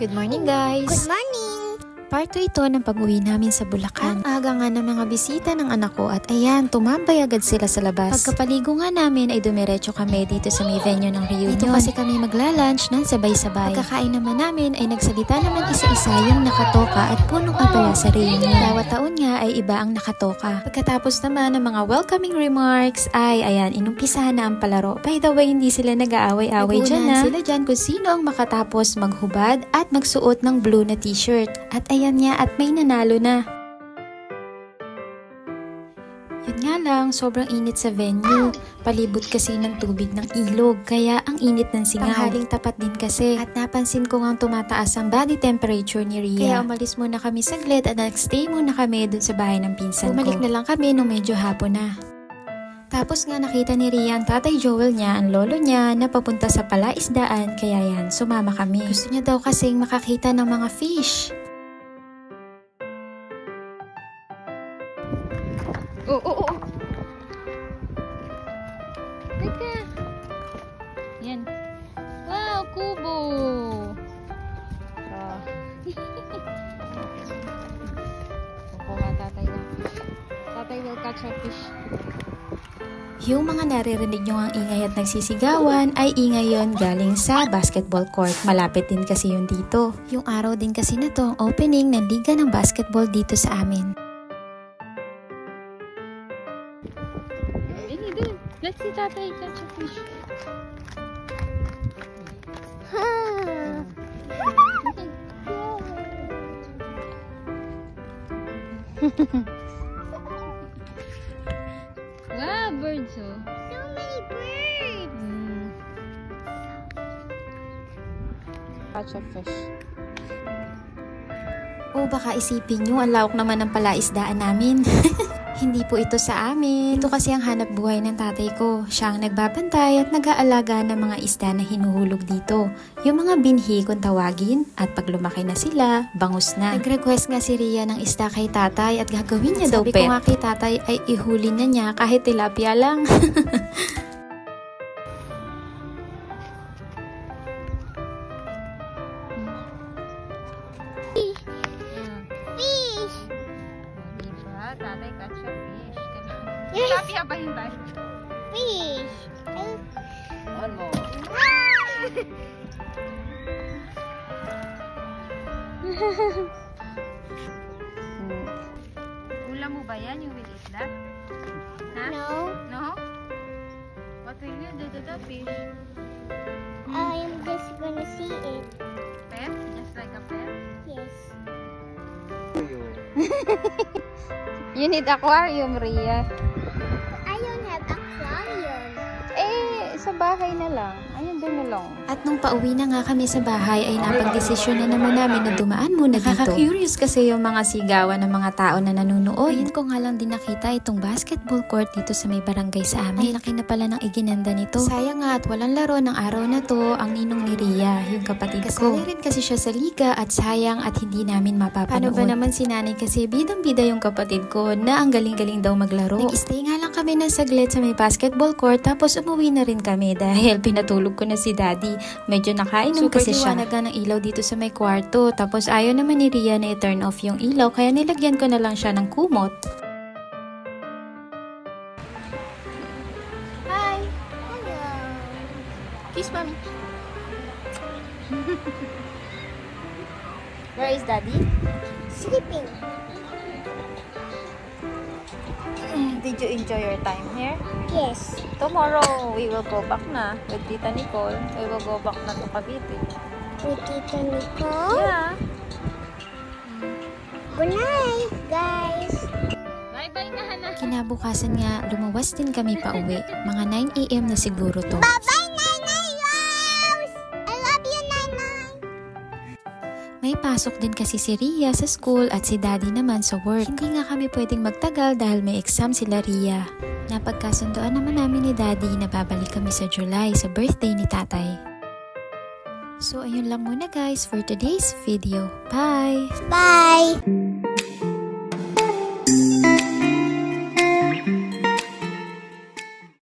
Good morning, guys! Good morning! Part 2 ito ng pag-uwi namin sa Bulacan. Ang aga nga ng mga bisita ng anak ko at ayan, tumambay agad sila sa labas. Pagkapaligo nga namin ay dumiretso kami dito sa may venue ng reunion. Dito kasi kami magla-lunch ng sabay-sabay. Pagkakain naman namin ay nagsalita naman isa-isa yung nakatoka at punong abala sa reunion. Bawat taon nga ay iba ang nakatoka. Pagkatapos naman ng mga welcoming remarks ay ayan, inumpisahan na ang palaro. By the way, hindi sila nag-aaway-away dyan na. Sila dyan kung sino ang makatapos maghubad at magsuot ng blue na t-shirt. At ayan niya at may nanalo na. Yun nga lang, sobrang init sa venue. Palibot kasi ng tubig ng ilog, kaya ang init ng singaw. Tanghaling tapat din kasi. At napansin ko nga tumataas ang body temperature ni Rhea. Kaya umalis muna kami saglit at nag-stay muna kami dun sa bahay ng pinsan ko. Bumalik na lang kami nung medyo hapon na. Tapos nga nakita ni Rhea ang tatay Joel niya, ang lolo niya, na papunta sa palaisdaan, kaya yan, sumama kami. Gusto niya daw kasing makakita ng mga fish. Oh. Teka. Yan. Wow, kubo. Kukuha tatay ng fish. Tatay will catch a fish. Yung mga naririnig nyo ang ingay at nagsisigawan ay ingay yon galing sa basketball court. Malapit din kasi yun dito. Yung araw din kasi na to, opening ng liga ng basketball dito sa amin. Let's see tatay catch a fish. Wow, birds oh. So many birds! Catch a fish. O baka isipin nyo, ang lawak naman ng palaisdaan namin. Hindi po ito sa amin. Ito kasi ang hanap buhay ng tatay ko. Siya ang nagbabantay at nag-aalaga ng mga isda na hinuhulog dito. Yung mga binhi kung tawagin at pag lumaki na sila, bangus na. Nag-request nga si Rhea ng isda kay tatay at gagawin niya daw pet. Sabi ko nga kay tatay ay ihuli na niya kahit tilapia lang. Tatay catch a fish. Tilapia ba yun ba? Fish! One more. Ulam mo ba yan? You will eat that? Huh? No. No? What will you do to the fish? I'm just gonna see it. Pet? Just like a pet? Yes. You need aquarium, Rhea. I don't have aquarium. Eh, sa bahay na lang. Ayun, doon na lang. At nung pauwi na nga kami sa bahay ay napag-desisyon na naman namin na dumaan muna dito. Nakaka-curious kasi yung mga sigawan ng mga tao na nanunood. Ayun ko nga lang din nakita itong basketball court dito sa may barangay sa amin. Ay laki na pala ng iginanda nito. Sayang nga at walang laro ng araw na to ang ninong ni Rhea, yung kapatid ko. Kasali rin kasi siya sa liga at sayang at hindi namin mapapanood. Paano ba naman si nanay kasi bidang-bida yung kapatid ko na ang galing-galing daw maglaro. Nag-stay nga lang kami ng saglit sa may basketball court tapos umuwi na rin kami dahil pinatulog ko na si daddy. Medyo nakainom kasi siya. Super liwanag ng ilaw dito sa may kwarto. Tapos ayaw naman ni Rhea na i-turn off yung ilaw kaya nilagyan ko na lang siya ng kumot. Hi! Hello. Kiss mommy. Where is daddy? Sleeping. Did you enjoy your time here? Yes. Tomorrow, we will go back na with Tita Nicole. We will go back na to Cavite. With Tita Nicole? Yeah. Good night, guys. Bye-bye na, Hana. Kinabukasan nga, lumuwas din kami pa uwi. Mga 9 AM na siguro to. Bye-bye, Nanay Rose! I love you, Nanay! May pasok din kasi si Rhea sa school at si daddy naman sa work. Hindi nga kami pwedeng magtagal dahil may exam sila Rhea. Napagkasundoan naman namin ni daddy na babalik kami sa July sa birthday ni tatay. So ayun lang muna guys for today's video. Bye! Bye!